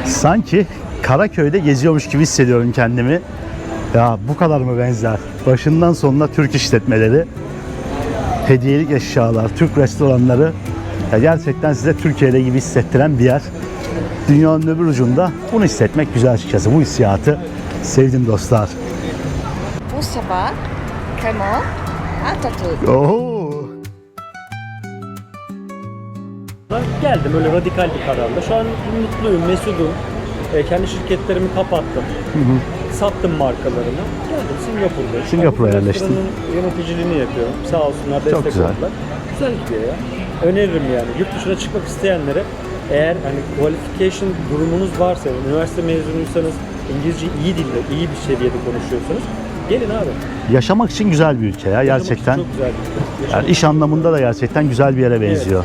Sanki Karaköy'de geziyormuş gibi hissediyorum kendimi. Ya bu kadar mı benzer? Başından sonuna Türk işletmeleri, hediyelik eşyalar, Türk restoranları. Ya gerçekten size Türkiye'de gibi hissettiren bir yer. Dünyanın öbür ucunda bunu hissetmek güzel açıkçası. Bu hissiyatı sevdim dostlar. Mustafa Kemal Atatürk. Oo. Geldim öyle radikal bir kararla. Şu an mutluyum, mesudum. Kendi şirketlerimi kapattım. Sattım markalarını. Geldim Singapur'dayım. Singapur'a Bu yerleştin. restoranın yöneticiliğini yapıyorum. Sağ olsunlar, destek güzel. oldular. Güzel gidiyor ya. Öneririm yani. Yurt dışına çıkmak isteyenlere, eğer hani qualification durumunuz varsa, üniversite mezunuysanız, İngilizce iyi dilde, iyi bir seviyede konuşuyorsanız gelin abi. Yaşamak için güzel bir ülke ya gerçekten. Çok güzel bir ülke. Yani iş anlamında da gerçekten güzel bir yere benziyor.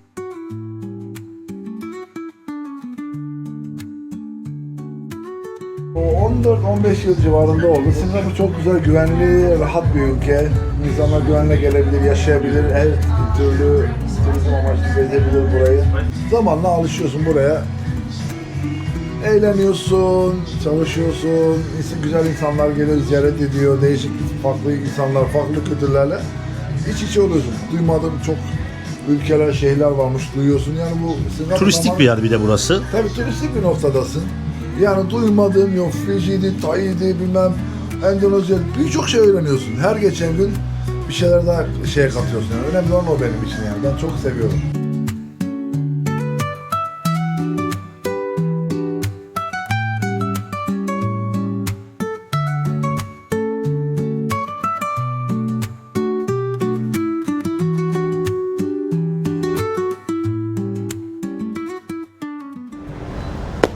O 14-15 yıl civarında oldu. Singapur çok güzel, güvenli, rahat bir ülke. İnsanlar güvenle gelebilir, yaşayabilir, her türlü turizm amaçlı gezebilir burayı. Zamanla alışıyorsun buraya. Eğleniyorsun, çalışıyorsun, güzel insanlar geliyor, ziyaret ediyor, değişik, farklı insanlar, farklı kültürlerle iç içe oluyorsun. Duymadığım çok ülkeler, şehirler varmış, duyuyorsun. Yani bu Singapur Turistik bir yer bir de burası. Tabii turistik bir noktadasın. Yani duymadığım yok, Fiji'di, Tay'di, bilmem Endonezya, birçok şey öğreniyorsun. Her geçen gün bir şeyler daha katıyorsun. Yani önemli olan o benim için yani. Ben çok seviyorum.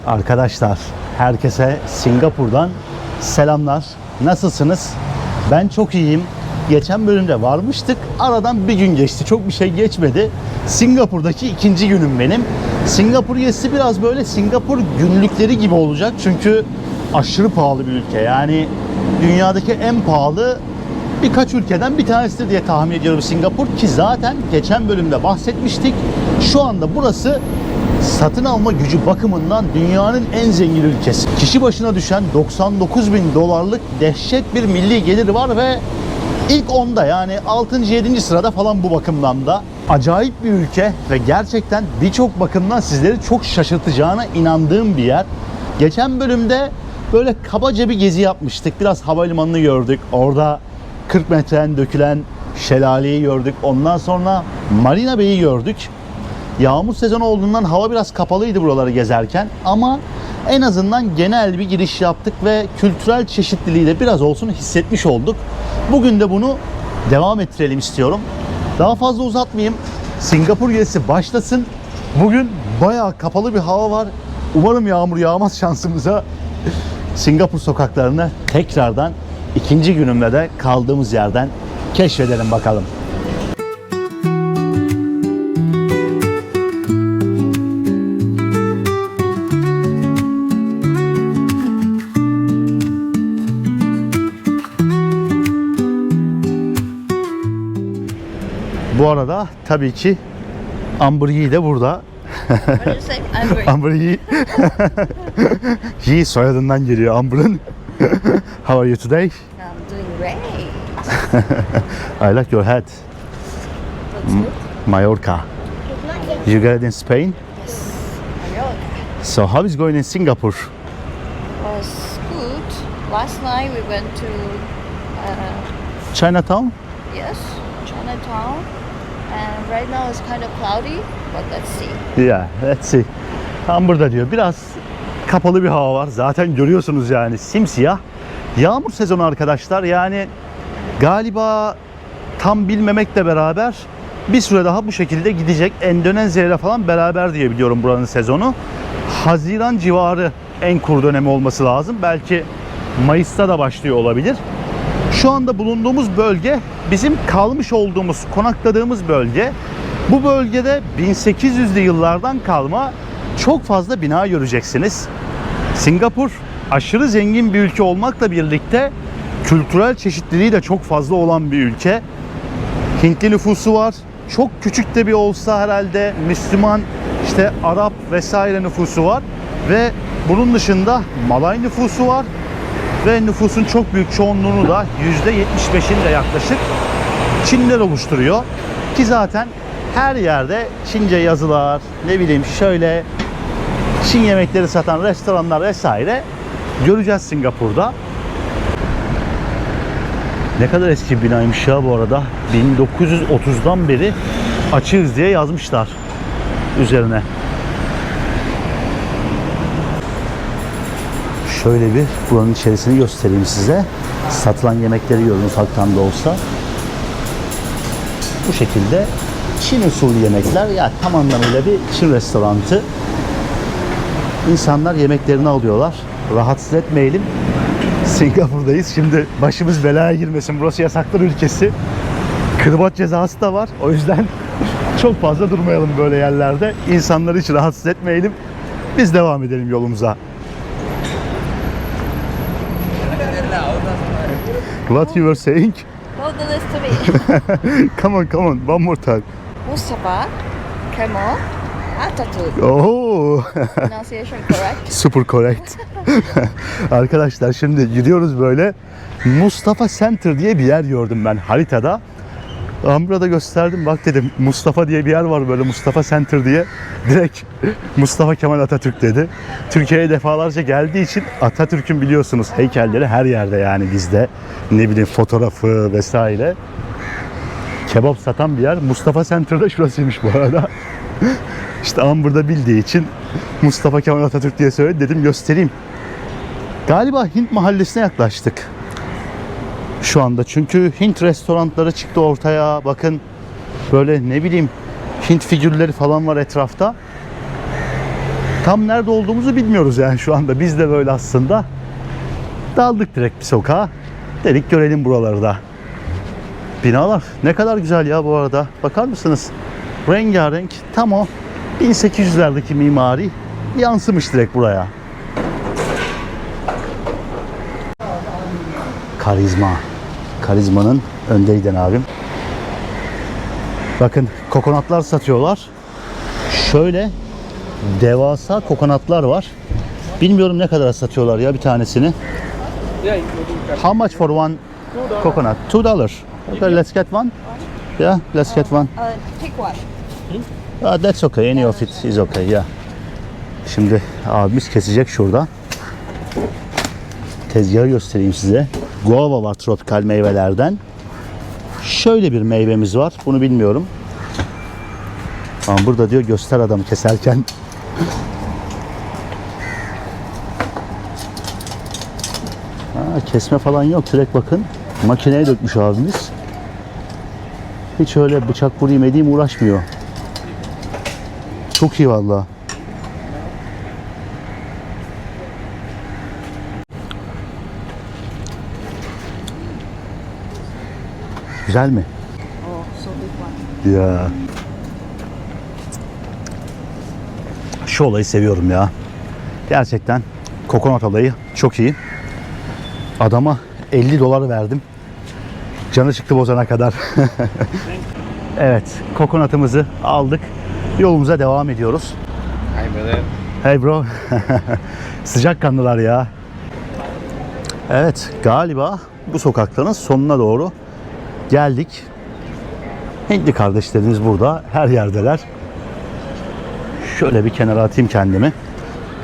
Arkadaşlar, herkese Singapur'dan selamlar. Nasılsınız? Ben çok iyiyim. Geçen bölümde varmıştık. Aradan bir gün geçti. Çok bir şey geçmedi. Singapur'daki ikinci günüm benim. Singapur gezisi biraz böyle Singapur günlükleri gibi olacak. Çünkü aşırı pahalı bir ülke. Yani dünyadaki en pahalı birkaç ülkeden bir tanesidir diye tahmin ediyorum Singapur. Ki zaten geçen bölümde bahsetmiştik. Şu anda burası satın alma gücü bakımından dünyanın en zengin ülkesi. Kişi başına düşen 99 bin dolarlık dehşet bir milli geliri var ve ilk 10'da yani 6. 7. sırada falan bu bakımdan da. Acayip bir ülke ve gerçekten birçok bakımdan sizleri çok şaşırtacağına inandığım bir yer. Geçen bölümde böyle kabaca bir gezi yapmıştık. Biraz havalimanını gördük. Orada 40 metreden dökülen şelaleyi gördük. Ondan sonra Marina Bay'i gördük. Yağmur sezonu olduğundan hava biraz kapalıydı buraları gezerken ama en azından genel bir giriş yaptık ve kültürel çeşitliliği de biraz olsun hissetmiş olduk. Bugün de bunu devam ettirelim istiyorum. Daha fazla uzatmayayım. Singapur gezisi başlasın. Bugün bayağı kapalı bir hava var. Umarım yağmur yağmaz şansımıza. Singapur sokaklarını tekrardan ikinci günümde de kaldığımız yerden keşfedelim bakalım. Bu arada tabii ki Amber Yi de burada. What did you say? Amber. Amber Yi. Yi soyadından geliyor Amber'ın. How are you today? I'm doing great. I like your hat. That's good. Mallorca. You got it in Spain? Yes. Mallorca So how is going in Singapore? was good. Last night we went to Chinatown? yes, Chinatown, and right now it's kind of cloudy, but let's see. Yeah, let's see. Amber'da diyor. Biraz kapalı bir hava var. Zaten görüyorsunuz yani simsiyah. Yağmur sezonu arkadaşlar. Yani galiba tam bilmemekle beraber bir süre daha bu şekilde gidecek. Endonezya ile falan beraber diye biliyorum buranın sezonu. Haziran civarı en kur dönemi olması lazım. Belki Mayıs'ta da başlıyor olabilir. Şu anda bulunduğumuz bölge bizim kalmış olduğumuz, konakladığımız bölge. Bu bölgede 1800'lü yıllardan kalma çok fazla bina göreceksiniz. Singapur aşırı zengin bir ülke olmakla birlikte kültürel çeşitliliği de çok fazla olan bir ülke. Hintli nüfusu var. Çok küçük de bir olsa herhalde Müslüman, işte Arap vesaire nüfusu var. Ve Bunun dışında Malay nüfusu var ve nüfusun çok büyük çoğunluğunu da %75'ini de yaklaşık Çinliler oluşturuyor. Ki zaten her yerde Çince yazılar, ne bileyim şöyle Çin yemekleri satan restoranlar vesaire göreceğiz Singapur'da. Ne kadar eski bir binaymış ya bu arada. 1930'dan beri açığız diye yazmışlar üzerine. Şöyle bir buranın içerisini göstereyim size. Satılan yemekleri görün ufaktan da olsa. Bu şekilde Çin usulü yemekler. Ya tam anlamıyla bir Çin restoranı. İnsanlar yemeklerini alıyorlar. Rahatsız etmeyelim. Singapur'dayız. Şimdi başımız belaya girmesin. Burası yasaklar ülkesi. Kırbaç cezası da var. O yüzden çok fazla durmayalım böyle yerlerde. İnsanları hiç rahatsız etmeyelim. Biz devam edelim yolumuza. What you were saying? Hold the list to me. Come on, one more time. Mustafa Kemal Atatürk. Oh, Pronunciation correct? super correct. Arkadaşlar şimdi gidiyoruz böyle. Mustafa Center diye bir yer gördüm ben haritada. Burada gösterdim, bak dedim Mustafa diye bir yer var böyle, Mustafa Center diye. Direkt Mustafa Kemal Atatürk dedi. Türkiye'ye defalarca geldiği için Atatürk'ün biliyorsunuz heykelleri her yerde, yani bizde ne bileyim fotoğrafı vesaire. Kebap satan bir yer. Mustafa Center'da şurasıymış bu arada. İşte burada bildiği için Mustafa Kemal Atatürk diye söyledi, dedim göstereyim. Galiba Hint mahallesine yaklaştık şu anda. Çünkü Hint restoranları çıktı ortaya. Bakın böyle ne bileyim Hint figürleri falan var etrafta. Tam nerede olduğumuzu bilmiyoruz yani şu anda. Biz de böyle aslında daldık direkt bir sokağa. Dedik görelim buraları da. Binalar ne kadar güzel ya bu arada. Bakar mısınız? Rengarenk, tam o 1800'lerdeki mimari yansımış direkt buraya. Karizma. Karizmanın önde giden abim. Bakın kokonatlar satıyorlar. Şöyle devasa kokonatlar var. Bilmiyorum ne kadar satıyorlar ya bir tanesini. How much for one coconut? $2. Okay, let's get one. Yeah, let's get one. Pick one. That's okay. Any of it is okay. Yeah. Şimdi abimiz kesecek şurada. Tezgahı göstereyim size. Guava var, tropikal meyvelerden. Şöyle bir meyvemiz var. Bunu bilmiyorum. Ama burada diyor göster adamı keserken. Kesme falan yok. Direkt bakın. Makineye dökmüş abimiz. Hiç öyle bıçak vurayım edeyim uğraşmıyor. Çok iyi vallahi. Güzel mi? Oh, so big one. Ya. Şu olayı seviyorum ya. Gerçekten kokonat olayı çok iyi. Adama $50 verdim. Canı çıktı bozana kadar. Evet, kokonatımızı aldık. Yolumuza devam ediyoruz. Hi brother. Hey bro. Sıcakkanlılar ya. Evet, galiba bu sokakların sonuna doğru geldik. Hintli kardeşlerimiz burada. Her yerdeler. Şöyle bir kenara atayım kendimi.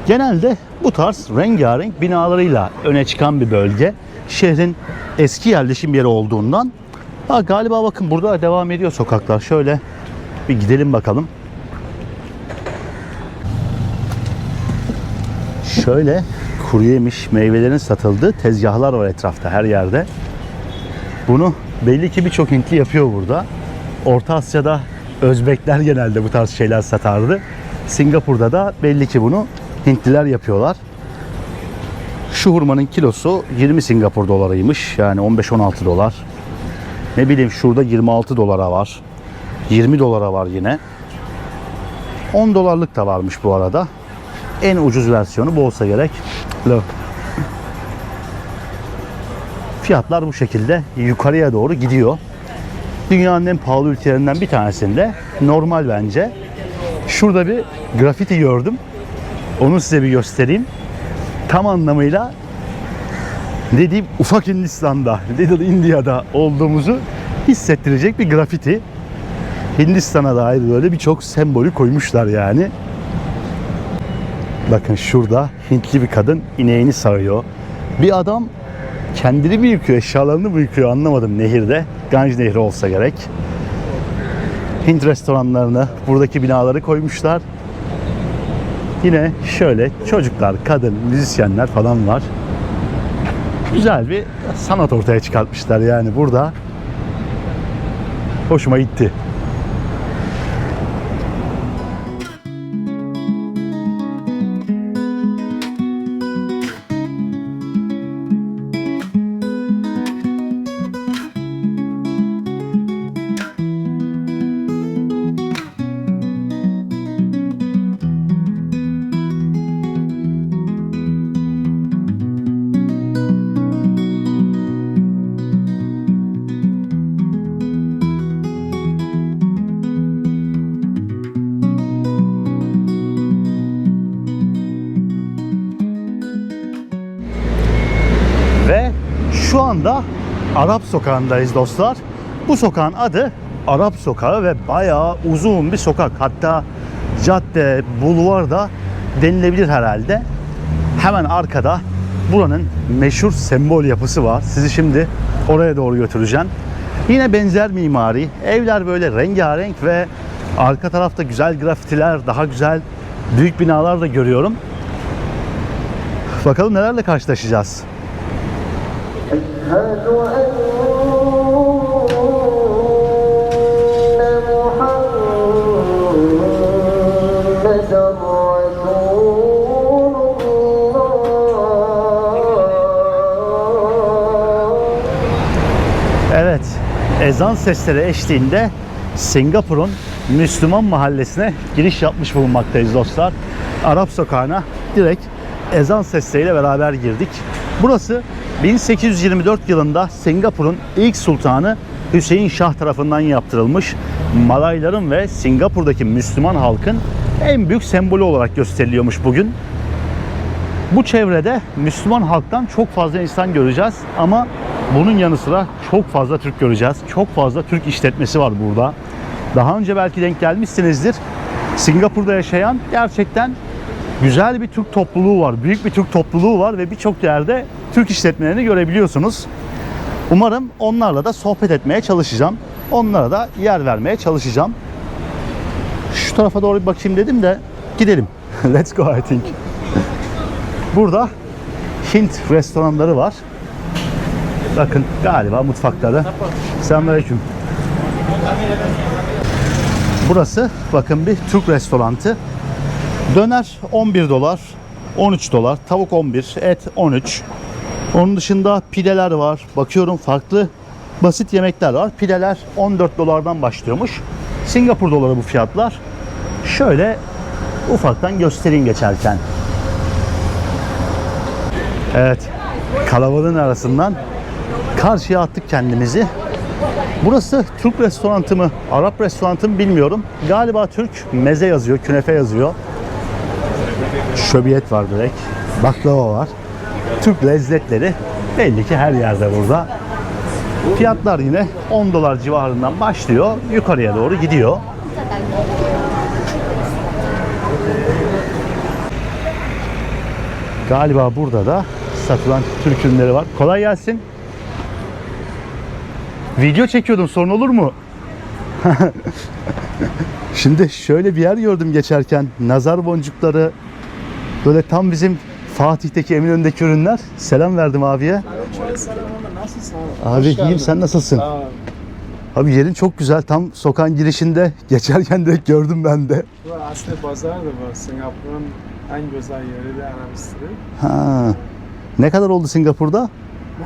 Genelde bu tarz rengarenk binalarıyla öne çıkan bir bölge. Şehrin eski yerleşim yeri olduğundan. Galiba bakın burada devam ediyor sokaklar. Şöyle bir gidelim bakalım. Şöyle kuru yemiş meyvelerin satıldığı tezgahlar var etrafta her yerde. Bunu belli ki birçok Hintli yapıyor burada. Orta Asya'da Özbekler genelde bu tarz şeyler satardı. Singapur'da da belli ki bunu Hintliler yapıyorlar. Şu hurmanın kilosu 20 Singapur dolarıymış. Yani 15-16 dolar. Ne bileyim şurada 26 dolara var. 20 dolara var yine. 10 dolarlık da varmış bu arada. En ucuz versiyonu bu olsa gerek. Fiyatlar bu şekilde yukarıya doğru gidiyor. Dünyanın en pahalı ülkelerinden bir tanesinde. Normal bence. Şurada bir grafiti gördüm. Onu size bir göstereyim. tam anlamıyla ne diyeyim, ufak Hindistan'da, Little India'da olduğumuzu hissettirecek bir grafiti. Hindistan'a dair böyle birçok sembolü koymuşlar yani. Bakın şurada Hintli bir kadın ineğini sağıyor. Bir adam kendini mi yıkıyor, eşyalarını mı yıkıyor anlamadım nehirde. Ganj Nehri olsa gerek. Hint restoranlarını, buradaki binaları koymuşlar. Yine şöyle çocuklar, kadın, müzisyenler falan var. Güzel bir sanat ortaya çıkartmışlar yani burada. Hoşuma gitti. Ve şu anda Arap Sokağı'ndayız dostlar. Bu sokağın adı Arap Sokağı ve bayağı uzun bir sokak. Hatta cadde, bulvar da denilebilir herhalde. Hemen arkada buranın meşhur sembol yapısı var. Sizi şimdi oraya doğru götüreceğim. Yine benzer mimari. Evler böyle rengarenk ve arka tarafta güzel grafitiler, daha güzel büyük binalar da görüyorum. Bakalım nelerle karşılaşacağız. أشهد أن محمدًا رسول الله. Evet, ezan sesleri eşliğinde Singapur'un Müslüman mahallesine giriş yapmış bulunmaktayız dostlar. Arap Sokağı'na direkt ezan sesleriyle beraber girdik. Burası 1824 yılında Singapur'un ilk sultanı Hüseyin Şah tarafından yaptırılmış, Malayların ve Singapur'daki Müslüman halkın en büyük sembolü olarak gösteriliyormuş bugün. Bu çevrede Müslüman halktan çok fazla insan göreceğiz ama bunun yanı sıra çok fazla Türk göreceğiz. Çok fazla Türk işletmesi var burada. Daha önce belki denk gelmişsinizdir. Singapur'da yaşayan gerçekten güzel bir Türk topluluğu var. Büyük bir Türk topluluğu var ve birçok yerde Türk işletmelerini görebiliyorsunuz. Umarım onlarla da sohbet etmeye çalışacağım. Onlara da yer vermeye çalışacağım. Şu tarafa doğru bir bakayım dedim de gidelim. Let's go I think. Burada Hint restoranları var. Bakın galiba mutfakları. Selamünaleyküm. Burası bakın bir Türk restoranı. Döner 11 dolar, 13 dolar, tavuk 11, et 13. Onun dışında pideler var. Bakıyorum farklı basit yemekler var. Pideler 14 dolardan başlıyormuş. Singapur doları bu fiyatlar. Şöyle ufaktan göstereyim geçerken. Evet, kalabalığın arasından karşıya attık kendimizi. Burası Türk restoranı mı, Arap restoranı mı bilmiyorum. Galiba Türk, meze yazıyor, künefe yazıyor. Şöbiyet var direkt, baklava var. Türk lezzetleri belli ki her yerde burada. Fiyatlar yine 10 dolar civarından başlıyor, yukarıya doğru gidiyor. Galiba burada da satılan Türk ürünleri var. Kolay gelsin. Video çekiyordum, sorun olur mu? Şimdi şöyle bir yer gördüm geçerken. Nazar boncukları, böyle tam bizim Fatih'teki Eminönü'ndeki ürünler. Selam verdim abiye. Abi iyiyim, sen nasılsın? Abi yerin çok güzel, tam sokağın girişinde, geçerken direkt gördüm ben de. Bu aslında pazar da var. Singapur'un en güzel yeri de Arabistan. Ha. Ne kadar oldu Singapur'da?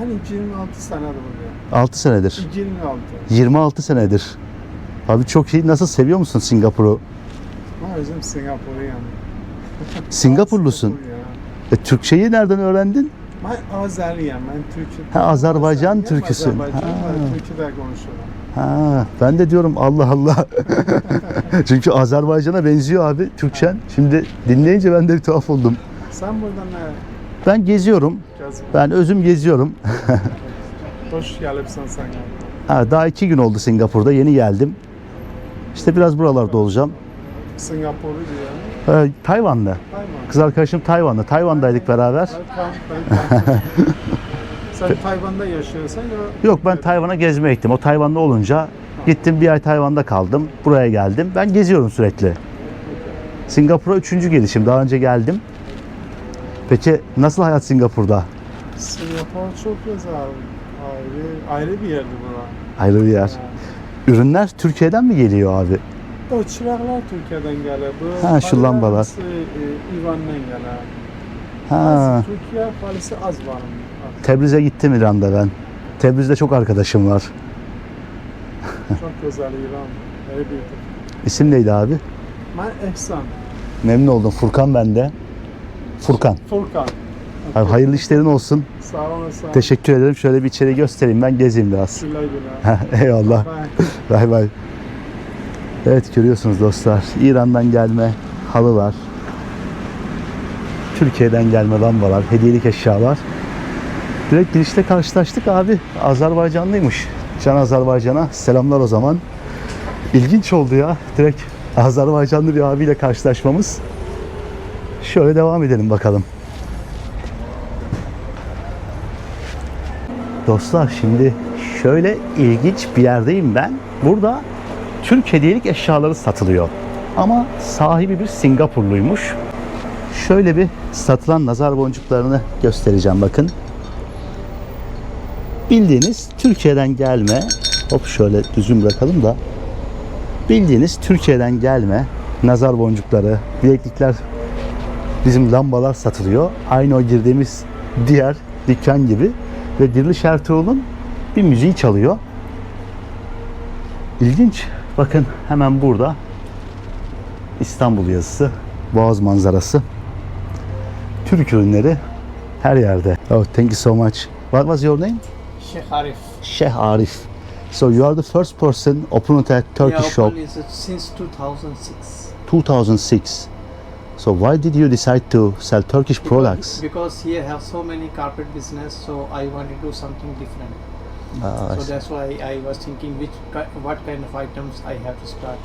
Ben 26 senedir buradayım. 6 senedir. 26. 26 senedir. Abi çok iyi. Nasıl, seviyor musun Singapur'u? Ben özüm Singapur'u yani. Singapurlusun. Singapur ya. Türkçeyi nereden öğrendin? Ben Azeriyim. Ben Türkçe. Ha, Azerbaycan Azeriyim, Türküsün. Azerbaycan, Ha. ben Türkçe de konuşuyorum. Ha, ben de diyorum Allah Allah. Çünkü Azerbaycan'a benziyor abi Türkçen. Şimdi dinleyince ben de bir tuhaf oldum. Sen buradan Ben geziyorum. Gezme. Ben özüm geziyorum. Hoş gelipsen Singapur. Ha, daha 2 gün oldu Singapur'da. Yeni geldim. İşte biraz buralarda olacağım. Singapur'u diyor. Tayvan'da. Tayvan. Kız arkadaşım Tayvan'da. Tayvan'daydık beraber. Sen Tayvan'da yaşıyorsan ya... Yok, ben Tayvan'a gezmeye gittim. O Tayvan'da olunca gittim, bir ay Tayvan'da kaldım. Buraya geldim. Ben geziyorum sürekli. Singapur'a 3. gelişim. Daha önce geldim. Peki nasıl hayat Singapur'da? Singapur çok güzel. Ayrı bir yerdi bura. Ayrı bir yer. Ürünler Türkiye'den mi geliyor abi? O çıraklar Türkiye'den geliyor. Bu Ha, şu lambalar. palisi, İran'dan geliyor. Ha, Türkiye palisi az var. Tebriz'e gittim İran'da ben. Tebriz'de çok arkadaşım var. Çok güzel İran. Very beautiful. İsim neydi abi? Ben Ehsan. Memnun oldum. Furkan ben de. Furkan. Furkan. Abi hayırlı işlerin olsun. Sağ olasın. Teşekkür ederim. Şöyle bir içeri göstereyim. Ben gezeyim biraz. Güle güle. Eyvallah. Bye. Bay bay. Evet, görüyorsunuz dostlar. İran'dan gelme halılar. Türkiye'den gelme lambalar, hediyelik eşyalar. Direkt girişte karşılaştık abi. Azerbaycanlıymış. Can Azerbaycan'a selamlar o zaman. İlginç oldu ya. Direkt Azerbaycanlı bir abiyle karşılaşmamız. Şöyle devam edelim bakalım. Dostlar, şimdi şöyle ilginç bir yerdeyim ben. Burada Türk hediyelik eşyaları satılıyor. Ama sahibi bir Singapurluymuş. Şöyle bir satılan nazar boncuklarını göstereceğim, bakın. Bildiğiniz Türkiye'den gelme, hop şöyle düzgün bırakalım da, bildiğiniz Türkiye'den gelme nazar boncukları, bileklikler, bizim lambalar satılıyor. Aynı o girdiğimiz diğer dükkan gibi. Ve Diriliş Ertuğrul'un bir müziği çalıyor. İlginç. Bakın hemen burada İstanbul yazısı, Boğaz manzarası. Türk ürünleri her yerde. Oh, thank you so much. What was your name? Sheikh Arif. Sheikh Arif. So you are the first person opened a Turkish shop opened is since 2006. 2006. So why did you decide to sell Turkish products? Because here have so many carpet business, so I want to do something different. I So see. that's why I was thinking what kind of items I have to start.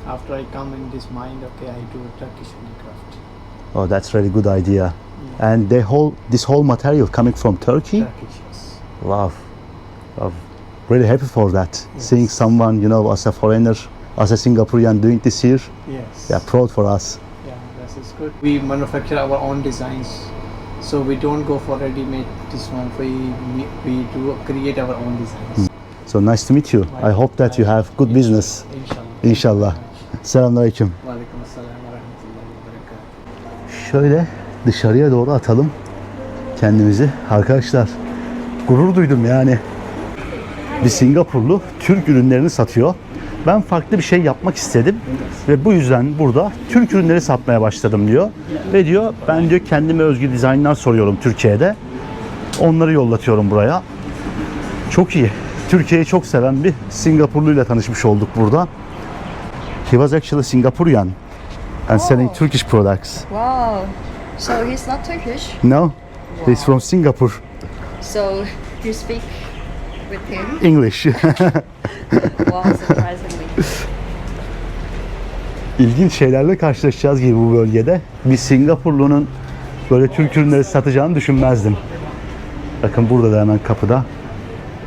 After I come in this mind, okay, I do Turkish handicraft. Oh, that's really good idea. And this whole material coming from Turkey? Turkish, yes. Wow. Wow. Really happy for that. Yes. Seeing someone, you know, as a foreigner, as a Singaporean doing this here, Yes. yeah, proud for us. Yeah, that is good. We manufacture our own designs, so we don't go for ready-made this one. We do create our own designs. So nice to meet you. I hope that you have good business. İnşallah. İnşallah. Selamünaleyküm. Aleykümselam ve rahmetullahi ve berekatuhu. Şöyle dışarıya doğru atalım kendimizi. Arkadaşlar, gurur duydum yani. Bir Singapurlu Türk ürünlerini satıyor. Ben farklı bir şey yapmak istedim ve bu yüzden burada Türk ürünleri satmaya başladım diyor. Ve diyor, ben diyor kendime özgü dizaynlar soruyorum Türkiye'de. Onları yollatıyorum buraya. Çok iyi. Türkiye'yi çok seven bir Singapurluyla tanışmış olduk burada. He was actually Singaporean and selling Turkish products. Wow. So he's not Turkish. No, he's from Singapore. So you speak with him. English. Wow, surprisingly. İlginç şeylerle karşılaşacağız gibi bu bölgede. Bir Singapurlu'nun böyle Türk ürünleri satacağını düşünmezdim. Bakın burada da hemen kapıda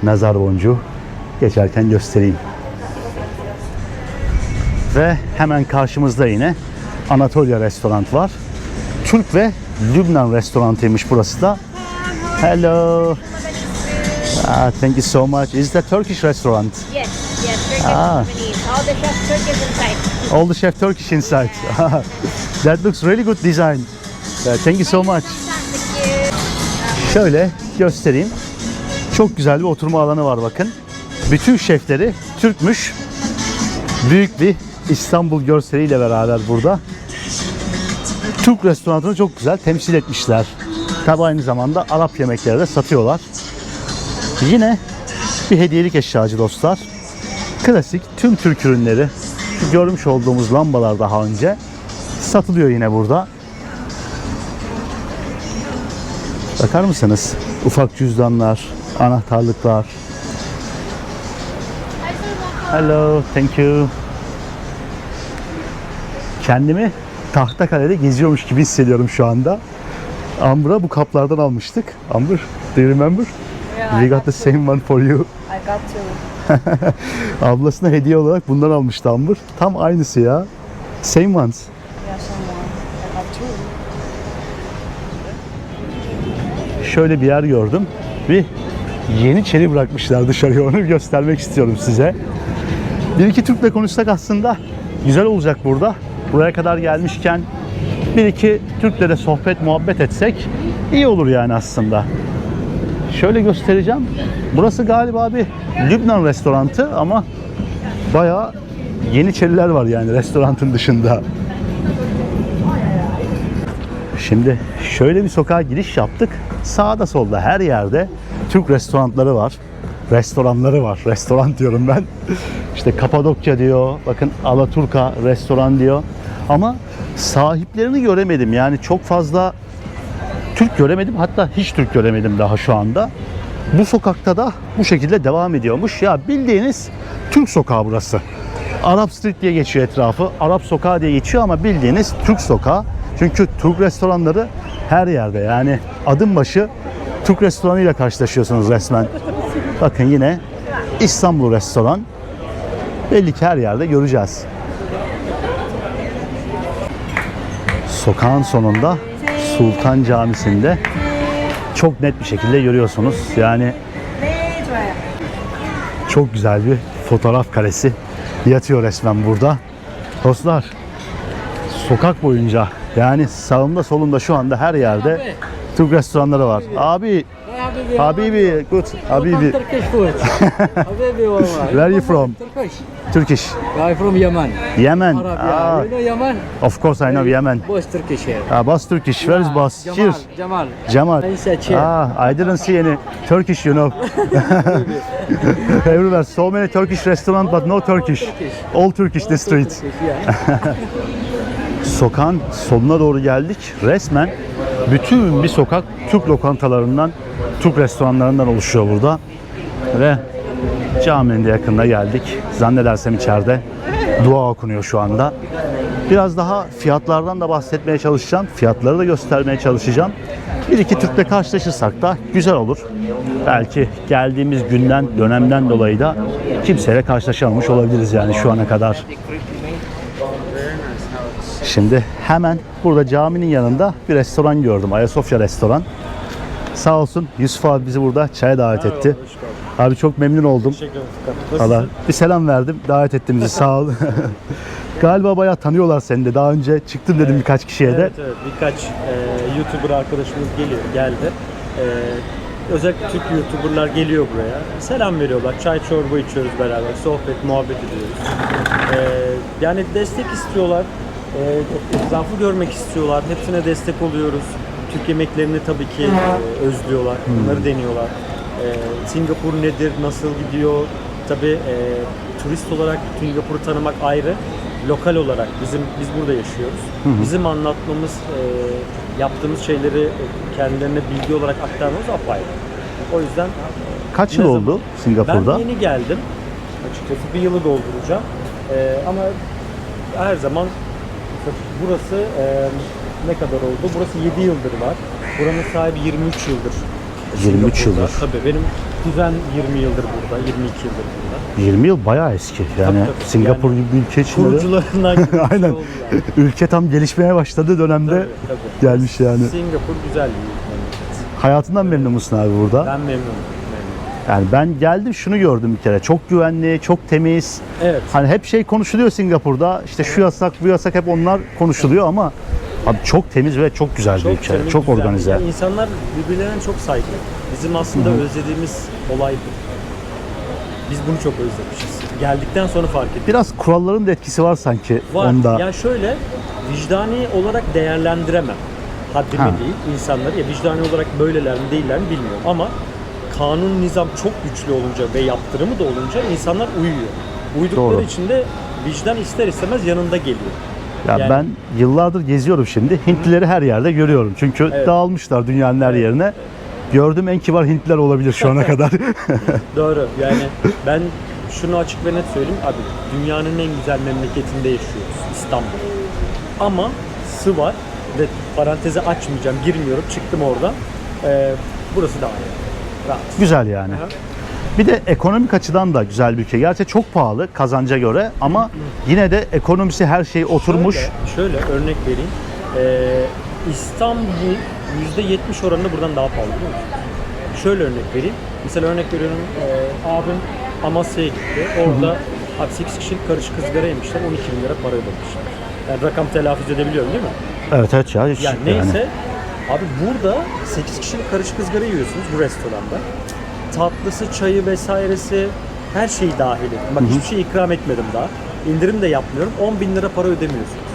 nazar boncuğu. Geçerken göstereyim. Ve hemen karşımızda yine Anatolia restoran var. Türk ve Lübnan restoranıymış burası da. Hello. Thank you so much. Is that Turkish restaurant? Yes, Turkish, Ah. Lebanese. All the chefs Turkish inside. All the chef Turkish inside. That looks really good design. Thank you so much. Thank you. Şöyle göstereyim. Çok güzel bir oturma alanı var bakın. Bütün şefleri Türkmüş. Büyük bir İstanbul görseliyle beraber burada. Türk restoranını çok güzel temsil etmişler. Tabi aynı zamanda Arap yemekleri de satıyorlar. Yine bir hediyelik eşyacı dostlar. Klasik tüm Türk ürünleri. Şu görmüş olduğumuz lambalar daha önce satılıyor yine burada. Bakar mısınız? Ufak cüzdanlar, anahtarlıklar. Hello, thank you. Kendimi Tahtakale'de geziyormuş gibi hissediyorum şu anda. Amber'a bu kaplardan almıştık. Amber, do you remember? We got the same one for you. I got to. Ablasına hediye olarak bundan almıştı Amber. Tam aynısı ya. Same ones. Yeah, someone. I got two. Şöyle bir yer gördüm. Bir Yeniçeri bırakmışlar dışarıya, onu göstermek istiyorum size. Bir iki Türk'le konuşsak aslında güzel olacak burada. Buraya kadar gelmişken bir iki Türk'le de sohbet muhabbet etsek iyi olur yani aslında. Şöyle göstereceğim. Burası galiba bir Lübnan restoranı ama bayağı Yeniçeriler var yani restoranın dışında. Şimdi şöyle bir sokağa giriş yaptık. Sağda solda her yerde Türk restoranları var. Restoran diyorum ben. İşte Kapadokya diyor. Bakın Alaturka restoran diyor. Ama sahiplerini göremedim. Yani çok fazla Türk göremedim. Hatta hiç Türk göremedim daha şu anda. Bu sokakta da bu şekilde devam ediyormuş. Ya bildiğiniz Türk sokağı burası. Arap Street diye geçiyor etrafı. Arap sokağı diye geçiyor ama bildiğiniz Türk sokağı. Çünkü Türk restoranları her yerde. Yani adım başı Türk restoranıyla karşılaşıyorsunuz resmen. Bakın yine İstanbul restoran. Belli ki her yerde göreceğiz. Sokağın sonunda Sultan Camisi'nde çok net bir şekilde görüyorsunuz. Yani çok güzel bir fotoğraf karesi yatıyor resmen burada. Dostlar, sokak boyunca yani sağımda solumda şu anda her yerde Türk restoranları var. Abi, Habibi, good, Habibi. Turkish food. Habibi wallah. Where are you from? Turkish. I'm from Yemen. Yemen. Arab, Ah, yeah. You know Yemen? of course I know Yemen. Boss Turkish here. Boss Turkish. Where is boss? Jamal. Here. Jamal. Jamal. I said here. I didn't see any Turkish, you know. Everywhere, so many Turkish restaurants, but no Turkish. All Turkish the street. Turkish, yeah. Sokağın sonuna doğru geldik. Resmen bütün bir sokak Türk lokantalarından, Türk restoranlarından oluşuyor burada. Ve caminin de yakında geldik. Zannedersem içeride dua okunuyor şu anda. Biraz daha fiyatlardan da bahsetmeye çalışacağım. Fiyatları da göstermeye çalışacağım. Bir iki Türk'le karşılaşırsak da güzel olur. Belki geldiğimiz günden, dönemden dolayı da kimseyle karşılaşamamış olabiliriz yani şu ana kadar. Şimdi hemen burada caminin yanında bir restoran gördüm. Ayasofya restoran. Sağ olsun Yusuf abi bizi burada çaya davet etti. Abi çok memnun oldum. Teşekkür ederim. Allah bir selam verdim. Davet ettin bizi. Sağ ol. Galiba bayağı tanıyorlar seni de. Daha önce çıktım dedim birkaç kişiye de. Evet, birkaç YouTuber arkadaşımız geldi. Özellikle Türk YouTuber'lar geliyor buraya. Selam veriyorlar. Çay çorba içiyoruz beraber. Sohbet, muhabbet ediyoruz. Yani destek istiyorlar. Etrafı görmek istiyorlar. Hepsine destek oluyoruz. Türk yemeklerini tabii ki özlüyorlar. Bunları deniyorlar. Singapur nedir, nasıl gidiyor? Tabii turist olarak Singapur'u tanımak ayrı. Lokal olarak biz burada yaşıyoruz. Bizim anlatmamız, yaptığımız şeyleri kendilerine bilgi olarak aktarmamız apayrı. O yüzden Kaç yıl oldu Singapur'da? ben yeni geldim. Açıkçası bir yılı dolduracağım. Ama her zaman burası ne kadar oldu? Burası 7 yıldır var. Buranın sahibi 23 yıldır. 23 Singapur'da. yıldır. Tabii benim kuzen 20 yıldır burada, 22 yıldır burada. 20 yıl bayağı eski. Yani Tabii. Singapur Yani gibi bir ülke için de- Kurucularından gibi bir şey Aynen. oldu yani. Ülke tam gelişmeye başladığı dönemde Tabii. gelmiş yani. Singapur güzel bir ülke. Hayatından memnun musun abi burada? Ben memnunum. Yani ben geldim şunu gördüm bir kere. Çok güvenli, çok temiz. Evet. Hani hep şey konuşuluyor Singapur'da. İşte şu yasak, bu yasak hep onlar konuşuluyor ama abi çok temiz ve çok güzel bir ülke. temiz, Çok güzel. organize. Yani insanlar birbirlerine çok saygılı. Bizim aslında özlediğimiz olay bu. Biz bunu çok özlemişiz. Geldikten sonra fark ettik. Biraz kuralların da etkisi var sanki Var. onda. Yani şöyle, vicdani olarak değerlendiremem. Haddime değil insanları. Ya vicdani olarak böyleler mi değiller mi bilmiyorum ama kanun, nizam çok güçlü olunca ve yaptırımı da olunca insanlar uyuyor. Uydukları Doğru. için de vicdan ister istemez yanında geliyor. Ya Yani- ben yıllardır geziyorum şimdi. Hintlileri her yerde görüyorum. Çünkü Evet. dağılmışlar dünyanın her yerine. Gördüğüm en kibar Hintliler olabilir şu ana kadar. Doğru. Yani ben şunu açık ve net söyleyeyim. Abi dünyanın en güzel memleketinde yaşıyoruz. İstanbul. Ama sı var ve parantezi açmayacağım. Girmiyorum. Çıktım oradan. Burası daha iyi. Rahat. Güzel yani. Aha. Bir de ekonomik açıdan da güzel bir ülke. Gerçi çok pahalı kazanca göre ama yine de ekonomisi her şey oturmuş. Şöyle örnek vereyim. İstanbul %70 oranında buradan daha pahalı biliyor musun? Şöyle örnek vereyim. Mesela örnek veriyorum, abim Amasya'ya gitti. Orada abi 8 kişilik karışık ızgara yemişler. 12 bin lira para ödemişler. Yani rakam telaffuz edebiliyorum değil mi? Evet evet ya. Hiç Yani neyse. Abi burada 8 kişilik karışık ızgara yiyorsunuz bu restoranda. Tatlısı, çayı vesairesi her şeyi dahil ettim. Bak hiçbir şey ikram etmedim daha. İndirim de yapmıyorum. 10 bin lira para ödemiyorsunuz.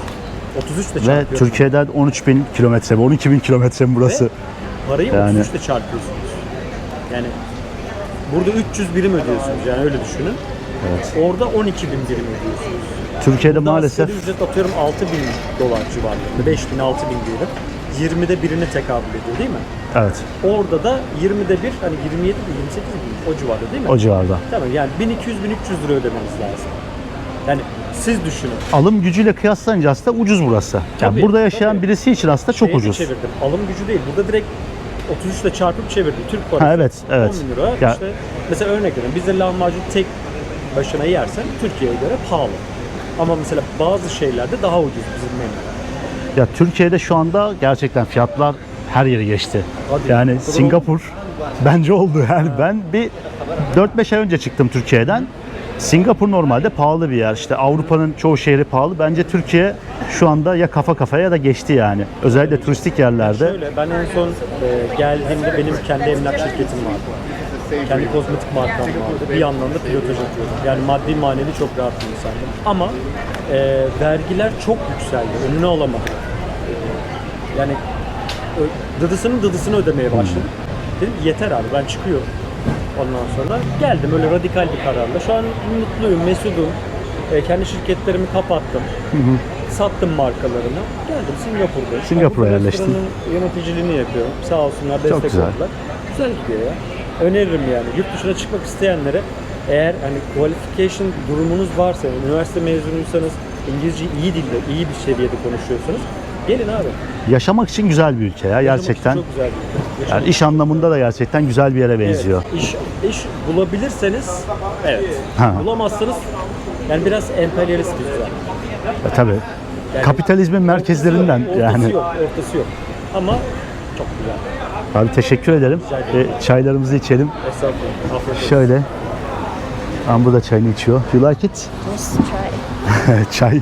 33 ile Ve çarpıyorsunuz. Türkiye'den 13.000 kilometre mi 12.000 kilometre mi burası? Ve parayı Yani- 33 ile çarpıyorsunuz. Yani burada 300 birim ödüyorsunuz yani öyle düşünün. Orada 12 bin birim ödüyorsunuz. Türkiye'de Burada maalesef asgari ücret atıyorum 6 bin dolar civarlarında. 5 bin 6 bin diyelim. 20'de birine tekabül ediyor değil mi? evet Orada da 20'de bir hani 27 bin 28 bin o civarda değil mi? o civarda. Tamam yani 1200-1300 lira ödemeniz lazım. Yani siz düşünün. Alım gücüyle kıyaslanınca aslında ucuz burası. Yani Tabii, burada yaşayan tabii. birisi için aslında çok Şeyi de ucuz. çevirdim. Alım gücü değil. Burada direkt 33 ile çarpıp çevirdim. Türk parası. Ha, evet, evet. 10 bin lira. Ya- İşte mesela örnek veriyorum. Bizde lahmacun tek başına yersen Türkiye'ye göre pahalı. Ama mesela bazı şeylerde daha ucuz bizim menüler. Ya Türkiye'de şu anda gerçekten fiyatlar her yeri geçti. Hadi. Yani O kadar Singapur bence oldu. Yani ben bir 4-5 ay önce çıktım Türkiye'den. Singapur normalde pahalı bir yer. İşte Avrupa'nın çoğu şehri pahalı. Bence Türkiye şu anda ya kafa kafaya ya da geçti yani. Özellikle turistik yerlerde. Şöyle ben en son geldiğimde benim kendi emlak şirketim vardı. Kendi kozmetik markam vardı. Bir yandan da pilotaj yapıyordum. Yani maddi manevi çok rahat bir insandım. Ama vergiler çok yükseldi. Önüne alamadım. Yani dıdısını ödemeye başladım. Dedim yeter abi ben çıkıyorum. Ondan sonra geldim öyle radikal bir kararla. Şu an mutluyum, mesudum. Kendi şirketlerimi kapattım. Sattım markalarını. Geldim Singapur'dayım. Singapur'a Bu yerleştin. restoranın yöneticiliğini yapıyorum. Sağ olsunlar destek güzel. oldular. Güzel gidiyor ya. Öneririm yani. Yurt dışına çıkmak isteyenlere eğer hani qualification durumunuz varsa, üniversite mezunuysanız, İngilizce iyi dilde, iyi bir seviyede konuşuyorsanız gelin abi. Yaşamak için güzel bir ülke ya Yaşamak için gerçekten. Çok güzel bir ülke. Yaşamak Yani iş anlamında da gerçekten güzel bir yere benziyor. Evet, iş bulabilirseniz evet. Ha. Bulamazsanız yani biraz emperyalist bir güzel. Tabii. Kapitalizmin merkezlerinden ortası yani. yok, ortası yok. Ama çok güzel. Abi teşekkür ederim. Rica ederim. Çaylarımızı içelim. Estağfurullah. Afiyet olsun. Şöyle. Ambu da çayını içiyor. You like it? Let's try. Çay.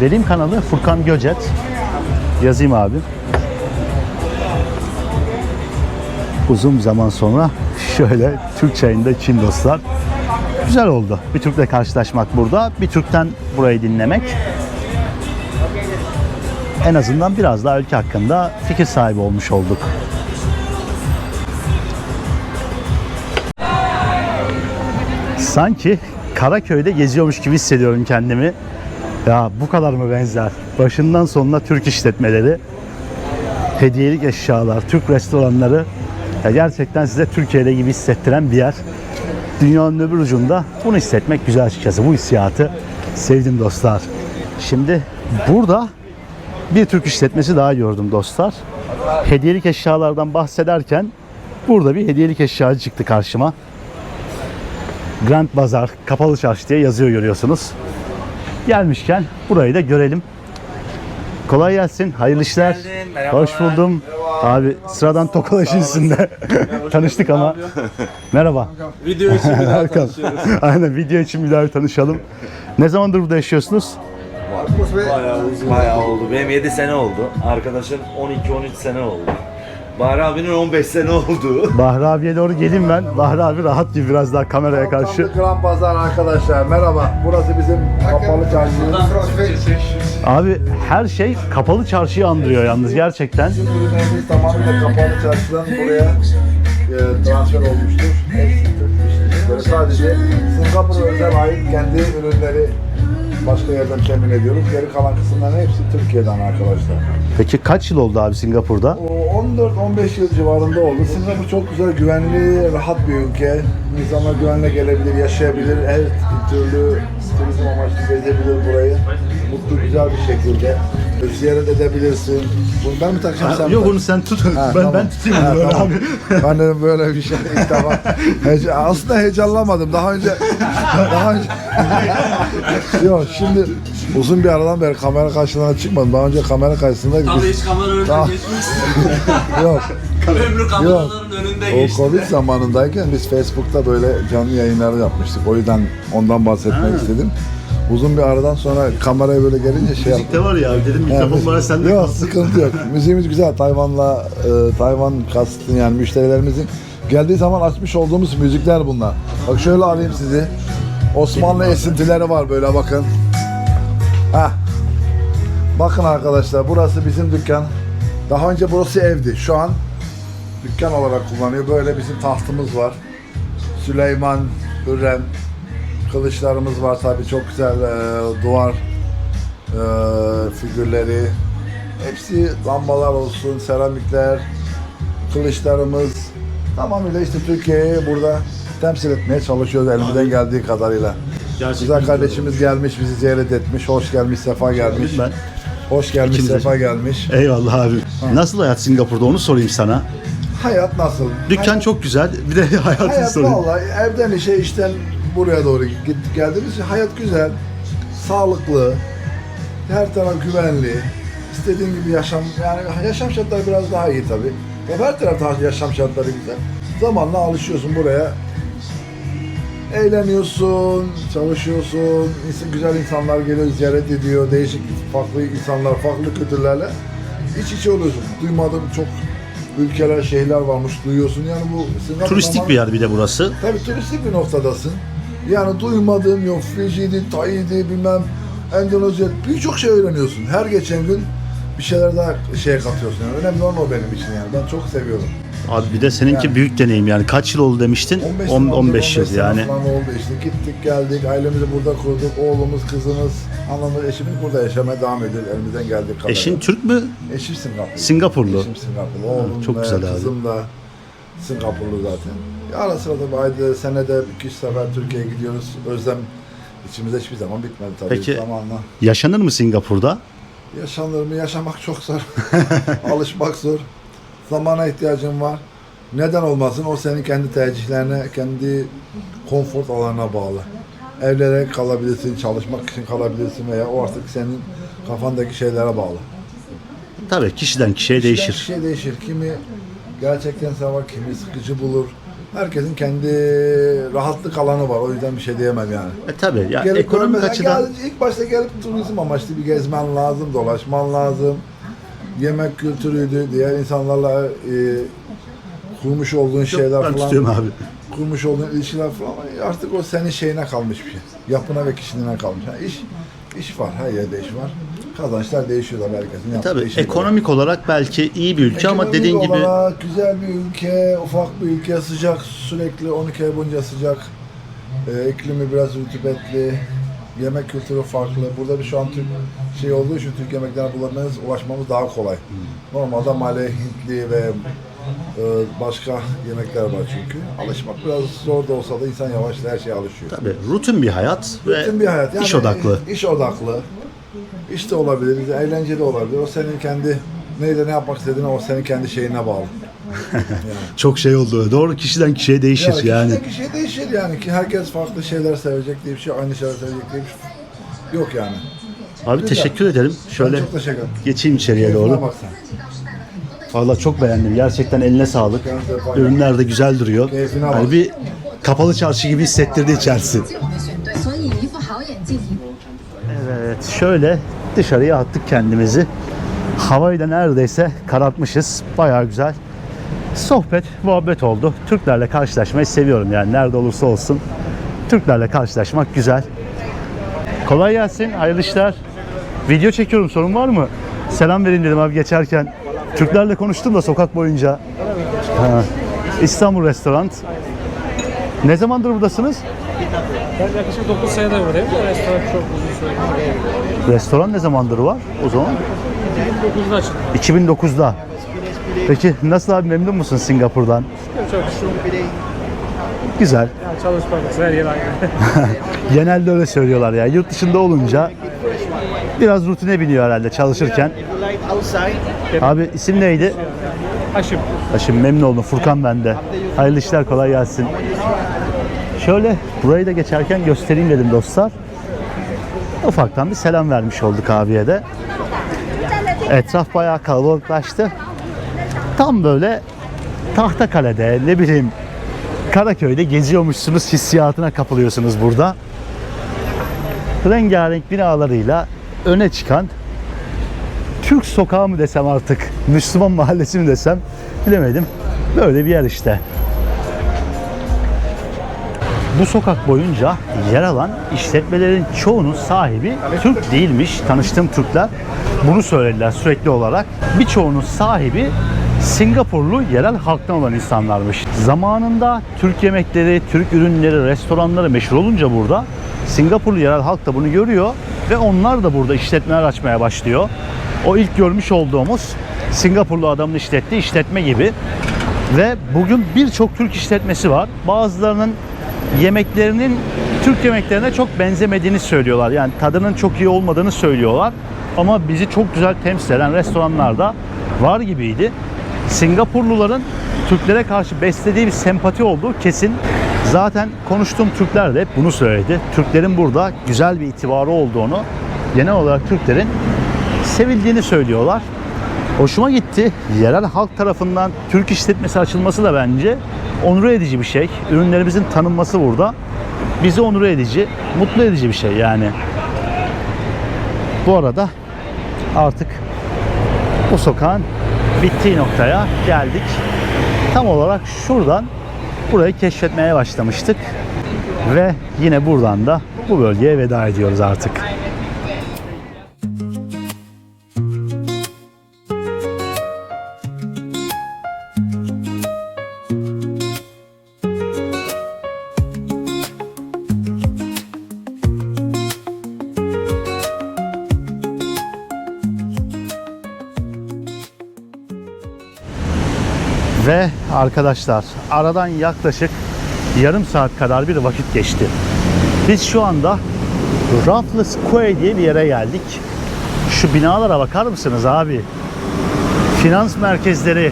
Vereyim kanalı Furkan Göcet. Yazayım abi. Uzun zaman sonra şöyle Türk çayında içeyim dostlar. Güzel oldu. Bir Türk'le karşılaşmak burada. Bir Türk'ten burayı dinlemek. En azından biraz daha ülke hakkında fikir sahibi olmuş olduk. Sanki Karaköy'de geziyormuş gibi hissediyorum kendimi. Ya bu kadar mı benzer? Başından sonuna Türk işletmeleri, hediyelik eşyalar, Türk restoranları. Ya gerçekten size Türkiye'de gibi hissettiren bir yer. Dünyanın öbür ucunda bunu hissetmek güzel açıkçası. Bu hissiyatı sevdim dostlar. Şimdi burada bir Türk işletmesi daha gördüm dostlar. Hediyelik eşyalardan bahsederken burada bir hediyelik eşyacı çıktı karşıma. Grand Bazar, Kapalı Çarşı diye yazıyor görüyorsunuz. Gelmişken burayı da görelim. Kolay gelsin, hayırlı işler. Hoş buldum. Abi sıradan tokalaşın üstünde. Tanıştık ama. Merhaba. Video için bir daha Hakan. tanışıyoruz. Aynen video için bir daha tanışalım. Ne zamandır burada yaşıyorsunuz? Bayağı oldu. Benim 7 sene oldu. Arkadaşım 12-13 sene oldu. Bahri abinin 15 sene oldu. Bahri abiye doğru geleyim ben. Bahri abi rahat gibi biraz daha kameraya karşı. Grand Pazar arkadaşlar merhaba. Burası bizim kapalı çarşı. Abi her şey Kapalı Çarşı'yı andırıyor yalnız gerçekten. Bizim ürünlerimiz tamamıyla kapalı çarşıdan buraya transfer olmuştur. Hepsi Türk işçilikleri böyle. Sadece Singapur'a özel ait kendi ürünleri başka yerden temin ediyoruz. Geri kalan kısımların hepsi Türkiye'den arkadaşlar. Peki kaç yıl oldu abi Singapur'da? O 14-15 yıl civarında oldu. Singapur çok güzel, güvenli, rahat bir ülke. İnsanlar güvenle gelebilir, yaşayabilir. Her türlü turizm amaçlı gezebilir burayı. Mutlu, güzel bir şekilde. Ziyaret edebilirsin. Bunu ben mi takacağım, sen mi Yok tak? onu sen tut. Ha, ben tamam. tutayım Ha, böyle tamam. abi. Ben de böyle bir şey ilk defa. Aslında heyecanlanmadım. Daha önce yok, şimdi uzun bir aradan beri kamera karşısına çıkmadım. Daha önce kamera karşısında Hiç kamera önünde Tamam. geçmiş. yok. Ömrü kameraların önünde O geçti. Covid zamanındayken biz Facebook'ta böyle canlı yayınları yapmıştık. O yüzden ondan bahsetmek istedim. Uzun bir aradan sonra kameraya böyle gelince şey yaptım. Müzikte var ya abi dedim mikrofon bana sende Yok, kalsın. sıkıntı yok. Müziğimiz güzel. Tayvan kastın yani müşterilerimizin geldiği zaman açmış olduğumuz müzikler bunlar. Bak şöyle alayım sizi. Osmanlı esintileri var böyle, bakın. Heh. Bakın arkadaşlar, burası bizim dükkan. Daha önce burası evdi. Şu an dükkan olarak kullanıyor. Böyle bizim tahtımız var. Süleyman, Hürrem, kılıçlarımız var tabii, çok güzel duvar figürleri. Hepsi lambalar olsun, seramikler, kılıçlarımız. Tamamıyla işte Türkiye'yi burada temsil etmeye çalışıyoruz elimizden geldiği kadarıyla. Güzel kardeşimiz gelmiş, bizi ziyaret etmiş. Hoş gelmiş, sefa gelmiş. Ben. Hoş gelmiş, İkimize. sefa gelmiş. Eyvallah abi. Nasıl hayat Singapur'da onu sorayım sana. Hayat nasıl? Dükkan çok güzel. Bir de hayatını Hayat sorayım. vallahi evden işe, işten buraya doğru gittik geldiğimiz için hayat güzel, sağlıklı, her taraf güvenli, istediğin gibi yaşam, yani yaşam şartları biraz daha iyi tabii. Her tarafta yaşam şartları güzel. Zamanla alışıyorsun buraya. Eğleniyorsun, çalışıyorsun, güzel insanlar geliyor, ziyaret ediyor, değişik farklı insanlar, farklı kültürlerle iç içe oluyorsun. Duymadığım çok ülkeler, şehirler varmış, duyuyorsun. Yani bu Singapur Turistik bir yer bir de burası. Tabii turistik bir noktadasın. Yani duymadığım yok, Fiji'di, Tay'di, bilmem Endonezya, birçok şey öğreniyorsun. Her geçen gün bir şeyler daha katıyorsun. Yani önemli olan o benim için yani. Ben çok seviyorum. Abi bir de seninki Yani. büyük deneyim yani. Kaç yıl oldu demiştin? 15 yıl yani. falan oldu işte. Gittik geldik, ailemizi burada kurduk. Oğlumuz, kızımız, anlamda eşimiz burada yaşamaya devam ediyor elimizden geldiği kadar. Eşin Türk mü? Eşim Singapurlu. Singapurlu. Eşim Singapurlu. Oğlum çok güzel abi. kızım da Singapurlu zaten. Ya ara sırada bir ayda, senede 2-3 sefer Türkiye'ye gidiyoruz. Özlem içimizde hiçbir zaman bitmedi tabii. Peki. Zamanla. Yaşanır mı Singapur'da? Yaşanır mı? Yaşamak çok zor. Alışmak zor. Zamana ihtiyacın var. Neden olmasın? O senin kendi tercihlerine, kendi konfor alanına bağlı. Evlere kalabilirsin, çalışmak için kalabilirsin veya o artık senin kafandaki şeylere bağlı. Tabii kişiden kişiye değişir. Kişiye değişir. Kimi gerçekten sever, kimi sıkıcı bulur. Herkesin kendi rahatlık alanı var. O yüzden bir şey diyemem yani. Tabii ya Gelip ekonomik görmeden, açıdan ilk başta gelip turizm amaçlı bir gezmen lazım, dolaşman lazım. Yemek kültürüydü, diğer insanlarla kurmuş olduğun şeyler ben falan. tutuyorum abi. Kurmuş olduğun ilişkiler falan artık o senin şeyine kalmış bir şey. Yapına ve kişiliğine kalmış. Yani iş var, her yerde iş var. Kazançlar değişiyorlar herkesin. yaptığı Tabii işe göre. ekonomik olarak belki iyi bir ülke ama Ekonomik dediğin gibi olarak güzel bir ülke, ufak bir ülke, sıcak, sürekli 12 ay boyunca sıcak. İklimi biraz rutubetli, yemek kültürü farklı. Burada bir şu an Türk olduğu için Türk yemeklerine ulaşmamız daha kolay. Normalde Malay, Hintli ve başka yemekler var çünkü. Alışmak biraz zor da olsa da insan yavaşça her şeye alışıyor. tabii rutin bir hayat Bütün ve bir hayat. Yani iş odaklı. İş odaklı. İş de olabilir, eğlence de olabilir. O senin kendi ne yapmak istediğine, o senin kendi şeyine bağlı. Çok şey oldu. Doğru kişiden kişiye değişir yani. Kişiden kişiye değişir yani ki herkes farklı şeyler sevecek diye bir şey, aynı şeyler sevecek diye bir şey yok yani. Abi Güzel. teşekkür ederim. Şöyle Çok teşekkür ederim. geçeyim içeriye Keyfine doğru. bak sen. Vallahi çok beğendim. Gerçekten eline sağlık. Ürünler de güzel duruyor. Keyfine Hani bak. bir kapalı çarşı gibi hissettirdi içerisi. Evet, şöyle dışarıya attık kendimizi. Havayı da neredeyse karartmışız. Bayağı güzel. Sohbet, muhabbet oldu. Türklerle karşılaşmayı seviyorum yani nerede olursa olsun. Türklerle karşılaşmak güzel. Kolay gelsin, hayırlı işler. Video çekiyorum, sorun var mı? Selam vereyim dedim abi geçerken. Türklerle konuştum da sokak boyunca. Ha. İstanbul Restoran. Ne zamandır buradasınız? Ben yaklaşık 9 senedir buradayım. Restoran çok uzun süre. Restoran ne zamandır var o zaman? 2009'da açıldı. 2009'da. Peki nasıl abi, memnun musun Singapur'dan? Çok şükür. Güzel. Yani çalışmak her yer aynı. Genelde öyle söylüyorlar ya. Yurt dışında olunca biraz rutine biniyor herhalde çalışırken. Abi isim neydi? Haşim. Haşim, memnun oldum. Furkan ben de. Hayırlı işler, kolay gelsin. Şöyle burayı da geçerken göstereyim dedim dostlar. Ufaktan bir selam vermiş olduk abiye de. Etraf bayağı kalabalıklaştı. Tam böyle Tahtakale'de, ne bileyim Karaköy'de geziyormuşsunuz hissiyatına kapılıyorsunuz burada. Rengarenk binalarıyla öne çıkan Türk sokağı mı desem artık, Müslüman mahallesi mi desem bilemedim. Böyle bir yer işte. Bu sokak boyunca yer alan işletmelerin çoğunun sahibi Türk değilmiş. Tanıştığım Türkler bunu söylediler sürekli olarak. Birçoğunun sahibi Singapurlu yerel halktan olan insanlarmış. Zamanında Türk yemekleri, Türk ürünleri, restoranları meşhur olunca burada Singapurlu yerel halk da bunu görüyor ve onlar da burada işletmeler açmaya başlıyor. O ilk görmüş olduğumuz Singapurlu adamın işlettiği işletme gibi. Ve bugün birçok Türk işletmesi var. Bazılarının yemeklerinin Türk yemeklerine çok benzemediğini söylüyorlar. Yani tadının çok iyi olmadığını söylüyorlar. Ama bizi çok güzel temsil eden restoranlar da var gibiydi. Singapurluların Türklere karşı beslediği bir sempati olduğu kesin. Zaten konuştuğum Türkler de hep bunu söyledi. Türklerin burada güzel bir itibarı olduğunu, genel olarak Türklerin sevildiğini söylüyorlar. Hoşuma gitti. Yerel halk tarafından Türk işletmesi açılması da bence onur edici bir şey. Ürünlerimizin tanınması burada bizi onur edici, mutlu edici bir şey yani. Bu arada artık bu sokağın bittiği noktaya geldik. Tam olarak şuradan burayı keşfetmeye başlamıştık. Ve yine buradan da bu bölgeye veda ediyoruz artık. Ve arkadaşlar aradan yaklaşık yarım saat kadar bir vakit geçti. Biz şu anda Raffles Quay diye bir yere geldik. Şu binalara bakar mısınız abi? Finans merkezleri,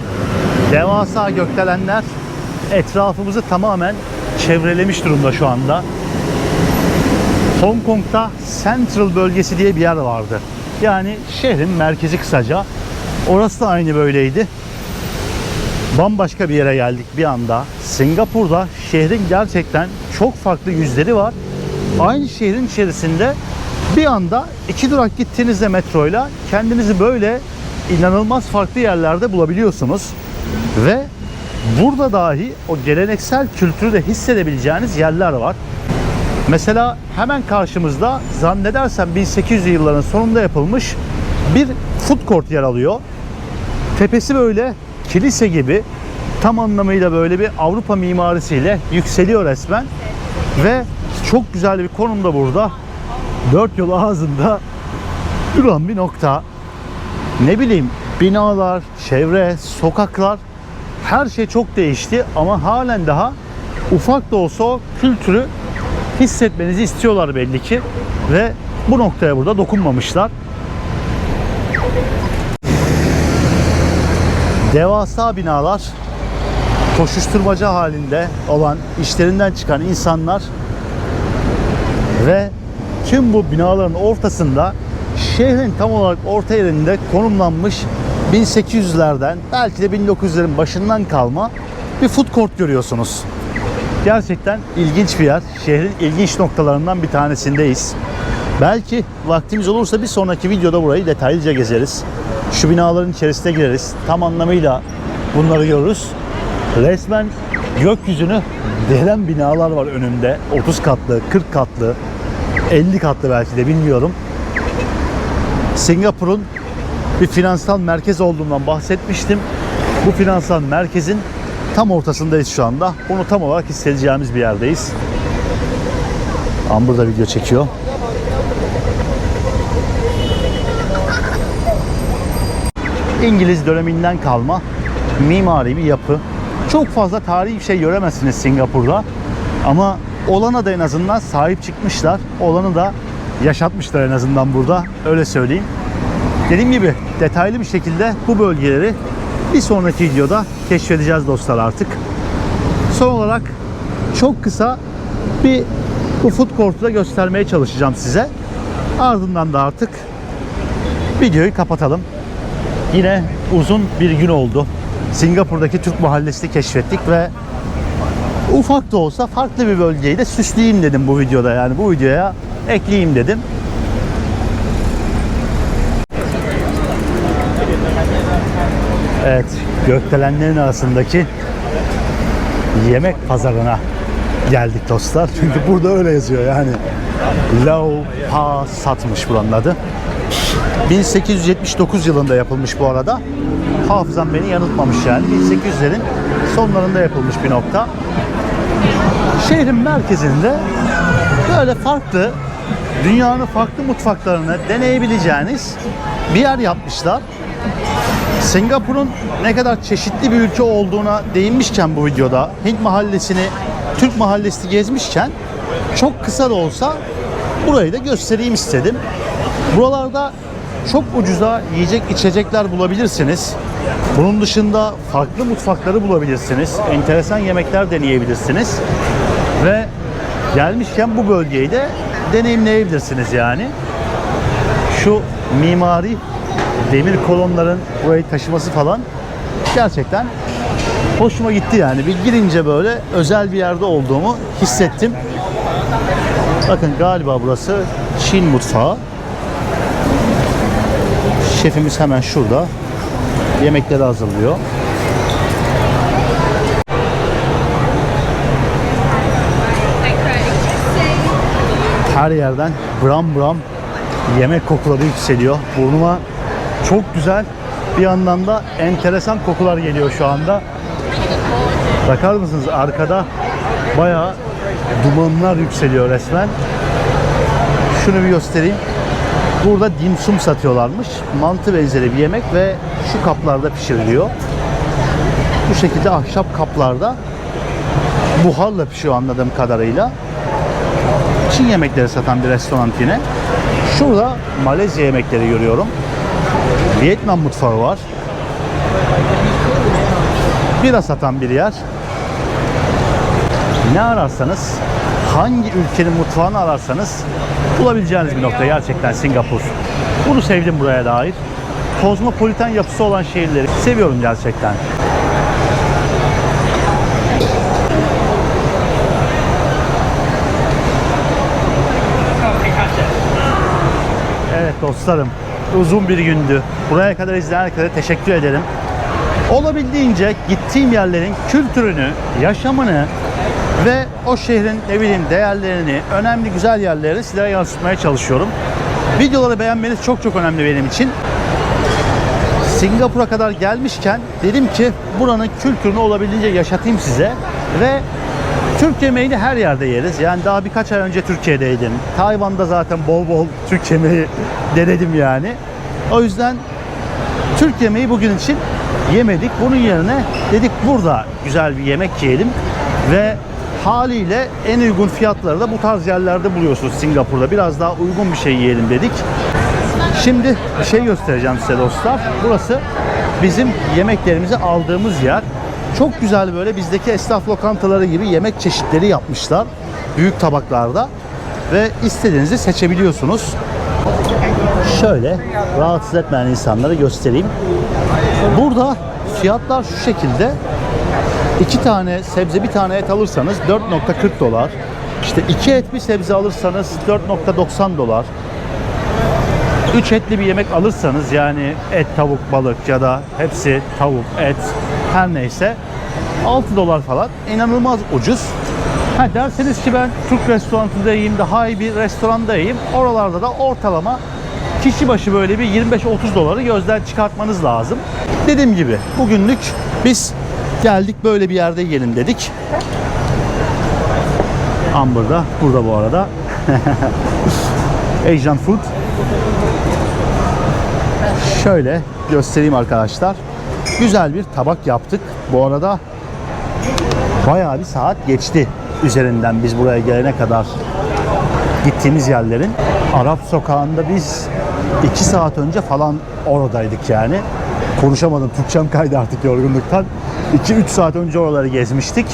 devasa gökdelenler etrafımızı tamamen çevrelemiş durumda şu anda. Hong Kong'da Central bölgesi diye bir yer vardı. Yani şehrin merkezi kısaca. Orası da aynı böyleydi. Bambaşka bir yere geldik bir anda. Singapur'da şehrin gerçekten çok farklı yüzleri var. Aynı şehrin içerisinde bir anda 2 durak gittiğinizde metroyla kendinizi böyle inanılmaz farklı yerlerde bulabiliyorsunuz. Ve burada dahi o geleneksel kültürü de hissedebileceğiniz yerler var. Mesela hemen karşımızda zannedersem 1800'lü yılların sonunda yapılmış bir food court yer alıyor. Tepesi böyle kilise gibi, tam anlamıyla böyle bir Avrupa mimarisiyle yükseliyor resmen ve çok güzel bir konumda burada. Dört yol ağzında duran bir nokta. Ne bileyim, binalar, çevre, sokaklar, her şey çok değişti ama halen daha ufak da olsa o kültürü hissetmenizi istiyorlar belli ki ve bu noktaya burada dokunmamışlar. Devasa binalar, koşuşturmaca halinde olan, işlerinden çıkan insanlar ve tüm bu binaların ortasında şehrin tam olarak orta yerinde konumlanmış 1800'lerden belki de 1900'lerin başından kalma bir food court görüyorsunuz. Gerçekten ilginç bir yer. Şehrin ilginç noktalarından bir tanesindeyiz. Belki vaktimiz olursa bir sonraki videoda burayı detaylıca gezeriz. Şu binaların içerisine gireriz. Tam anlamıyla bunları görürüz. Resmen gökyüzünü delen binalar var önümde. 30 katlı, 40 katlı, 50 katlı belki de, bilmiyorum. Singapur'un bir finansal merkez olduğundan bahsetmiştim. Bu finansal merkezin tam ortasındayız şu anda. Bunu tam olarak hissedeceğimiz bir yerdeyiz. Amber da video çekiyor. İngiliz döneminden kalma mimari bir yapı. Çok fazla tarihi bir şey göremezsiniz Singapur'da. Ama olana da en azından sahip çıkmışlar. Olanı da yaşatmışlar en azından burada. Öyle söyleyeyim. Dediğim gibi detaylı bir şekilde bu bölgeleri bir sonraki videoda keşfedeceğiz dostlar artık. Son olarak çok kısa bu food court'u da göstermeye çalışacağım size. Ardından da artık videoyu kapatalım. Yine uzun bir gün oldu. Singapur'daki Türk mahallesini keşfettik ve ufak da olsa farklı bir bölgeyi de süsleyeyim dedim bu videoda. Yani bu videoya ekleyeyim dedim. Evet, gökdelenlerin arasındaki yemek pazarına geldik dostlar. Çünkü burada öyle yazıyor yani. Lau Pa satmış buranın adı. 1879 yılında yapılmış bu arada. Hafızam beni yanıltmamış yani. 1800'lerin sonlarında yapılmış bir nokta. Şehrin merkezinde böyle farklı, dünyanın farklı mutfaklarını deneyebileceğiniz bir yer yapmışlar. Singapur'un ne kadar çeşitli bir ülke olduğuna değinmişken bu videoda, Hint mahallesini, Türk mahallesini gezmişken çok kısa da olsa burayı da göstereyim istedim. Buralarda çok ucuza yiyecek içecekler bulabilirsiniz. Bunun dışında farklı mutfakları bulabilirsiniz. Enteresan yemekler deneyebilirsiniz. Ve gelmişken bu bölgeyi de deneyimleyebilirsiniz yani. Şu mimari demir kolonların burayı taşıması falan gerçekten hoşuma gitti yani. Bir girince böyle özel bir yerde olduğumu hissettim. Bakın galiba burası Çin mutfağı. Şefimiz hemen şurada. Yemekleri hazırlıyor. Her yerden bram bram yemek kokuları yükseliyor. Burnuma çok güzel, bir yandan da enteresan kokular geliyor şu anda. Bakar mısınız? Arkada bayağı dumanlar yükseliyor resmen. Şunu bir göstereyim. Burada dim sum satıyorlarmış. Mantı benzeri bir yemek ve şu kaplarda pişiriliyor. Bu şekilde ahşap kaplarda buharla pişiyor anladığım kadarıyla. Çin yemekleri satan bir restoran yine. Şurada Malezya yemekleri görüyorum. Vietnam mutfağı var. Bira satan bir yer. Ne ararsanız, hangi ülkenin mutfağını ararsanız bulabileceğiniz bir nokta gerçekten Singapur. Bunu sevdim buraya dair. Kozmopolitan yapısı olan şehirleri seviyorum gerçekten. Evet dostlarım, uzun bir gündü. Buraya kadar izleyen herkese teşekkür ederim. Olabildiğince gittiğim yerlerin kültürünü, yaşamını ve o şehrin değerlerini, önemli güzel yerleri sizlere yansıtmaya çalışıyorum. Videoları beğenmeniz çok çok önemli benim için. Singapur'a kadar gelmişken dedim ki buranın kültürünü olabildiğince yaşatayım size ve Türk yemeğini her yerde yeriz. Yani daha birkaç ay önce Türkiye'deydim. Tayvan'da zaten bol bol Türk yemeği denedim yani. O yüzden Türk yemeği bugün için yemedik. Bunun yerine dedik burada güzel bir yemek yiyelim ve haliyle en uygun fiyatları da bu tarz yerlerde buluyorsunuz Singapur'da. Biraz daha uygun bir şey yiyelim dedik. Şimdi bir şey göstereceğim size dostlar. Burası bizim yemeklerimizi aldığımız yer. Çok güzel böyle bizdeki esnaf lokantaları gibi yemek çeşitleri yapmışlar. Büyük tabaklarda. Ve istediğinizi seçebiliyorsunuz. Şöyle rahatsız etmeyen insanları göstereyim. Burada fiyatlar şu şekilde. 2 tane sebze, 1 tane et alırsanız 4.40 dolar. İşte 2 et bir sebze alırsanız 4.90 dolar. 3 etli bir yemek alırsanız yani et, tavuk, balık ya da hepsi tavuk, et her neyse 6 dolar falan. İnanılmaz ucuz. Ha derseniz ki ben Türk restoranında yiyeyim, daha iyi bir restoranda yiyeyim. Oralarda da ortalama kişi başı böyle bir 25-30 doları gözden çıkartmanız lazım. Dediğim gibi bugünlük biz Geldik böyle bir yerde yiyelim dedik. Amber'da, burada bu arada. Asian food. Şöyle göstereyim arkadaşlar. Güzel bir tabak yaptık. Bu arada bayağı bir saat geçti üzerinden biz buraya gelene kadar gittiğimiz yerlerin. Arap sokağında biz 2 saat önce falan oradaydık yani. Konuşamadım. Türkçem kaydı artık yorgunluktan. 2-3 saat önce oraları gezmiştik.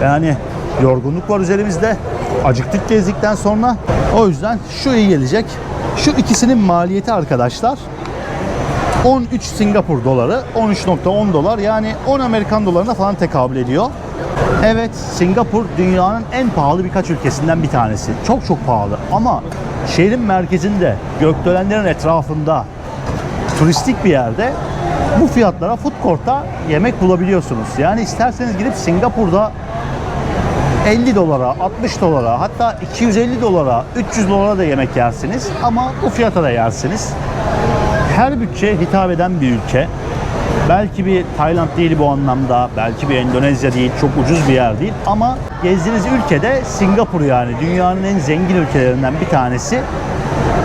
Yani yorgunluk var üzerimizde. Acıktık gezdikten sonra. O yüzden şu iyi gelecek. Şu ikisinin maliyeti arkadaşlar 13 Singapur doları, 13.10 dolar, yani 10 Amerikan dolarına falan tekabül ediyor. Evet, Singapur dünyanın en pahalı birkaç ülkesinden bir tanesi. Çok çok pahalı ama şehrin merkezinde, gökdelenlerin etrafında, turistik bir yerde bu fiyatlara food court'ta yemek bulabiliyorsunuz. Yani isterseniz gidip Singapur'da 50 dolara, 60 dolara, hatta 250 dolara, 300 dolara da yemek yersiniz ama bu fiyata da yersiniz. Her bütçeye hitap eden bir ülke. Belki bir Tayland değil bu anlamda, belki bir Endonezya değil, çok ucuz bir yer değil ama gezdiğiniz ülkede Singapur, yani dünyanın en zengin ülkelerinden bir tanesi.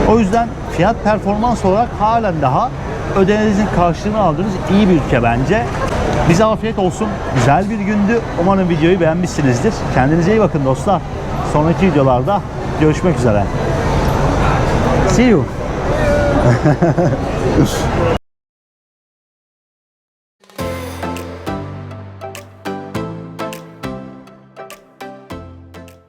O yüzden fiyat performans olarak halen daha ödenenizin karşılığını aldığınız iyi bir ülke bence. Bize afiyet olsun. Güzel bir gündü. Umarım videoyu beğenmişsinizdir. Kendinize iyi bakın dostlar. Sonraki videolarda görüşmek üzere. See you.